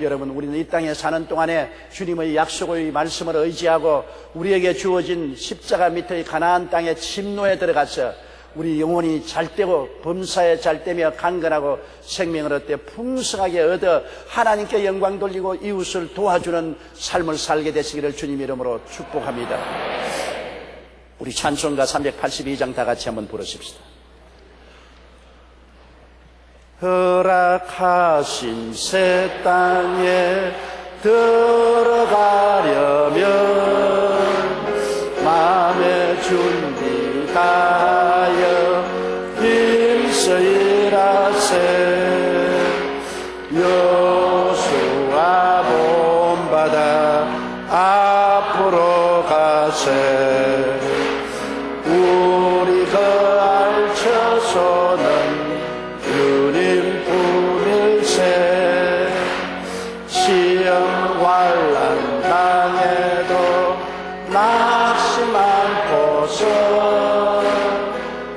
여러분, 우리는 이 땅에 사는 동안에 주님의 약속의 말씀을 의지하고 우리에게 주어진 십자가 밑의 가나안 땅의 침노에 들어가서 우리 영혼이 잘되고 범사에 잘되며 강건하고 생명을 얻되 풍성하게 얻어 하나님께 영광 돌리고 이웃을 도와주는 삶을 살게 되시기를 주님 이름으로 축복합니다. 우리 찬송가 382장 다 같이 한번 부르십시다. 허락하신 새 땅에 들어가려면 마음의 준비 다하여 힘써 일하세. 여수와 본바다 앞으로 가세. 우리 그 알처소는 주님 품일세. 시험 환난 당해도 낙심 않고서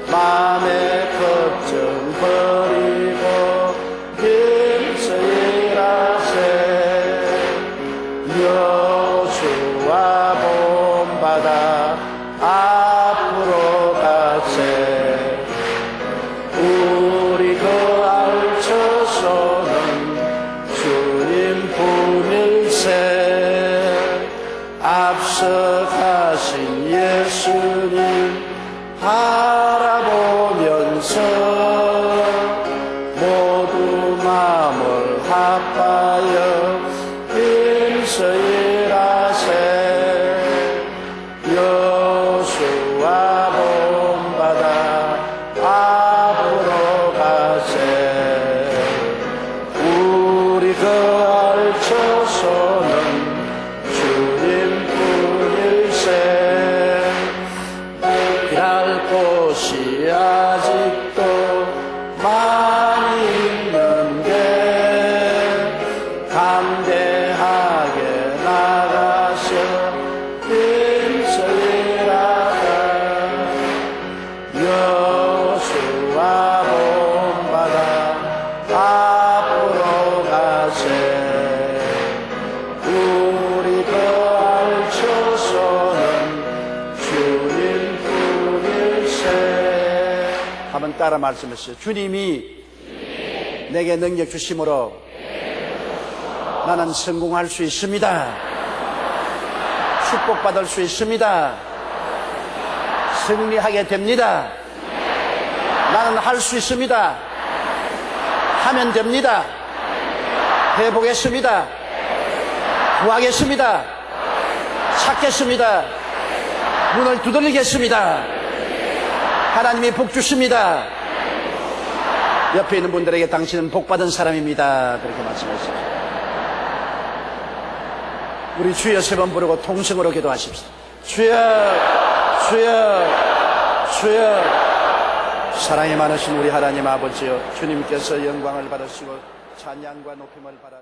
마음의 걱정 버리고 힘써 일하세. 여수와 본바다 앞으로 가세. 우리 그 알처소는 주님 품일세. 앞서 가신 예수님 바라보면서 모두 마음을 합하여 힘써 일하세. 여수와 본바다 앞으로 가세. 우리 그 알처소는 주님 뿐일세. 일할 곳이 아직도 많이 있는데 담대하게 나가서 힘써 일하라. 여수와 본바다 앞으로 가세. 우리 그 알처소는 주님 뿐일세. 한번 따라 말씀하세요. 주님이 내게 능력 주심으로 나는 성공할 수 있습니다. 축복받을 수 있습니다. 승리하게 됩니다. 나는 할 수 있습니다. 하면 됩니다. 해보겠습니다. 구하겠습니다. 찾겠습니다. 문을 두드리겠습니다. 하나님이 복 주십니다. 옆에 있는 분들에게 당신은 복 받은 사람입니다. 그렇게 말씀하십시오. 우리 주여 세 번 부르고 통성으로 기도하십시오. 주여, 주여, 주여. 사랑이 많으신 우리 하나님 아버지여, 주님께서 영광을 받으시고 찬양과 높임을 받아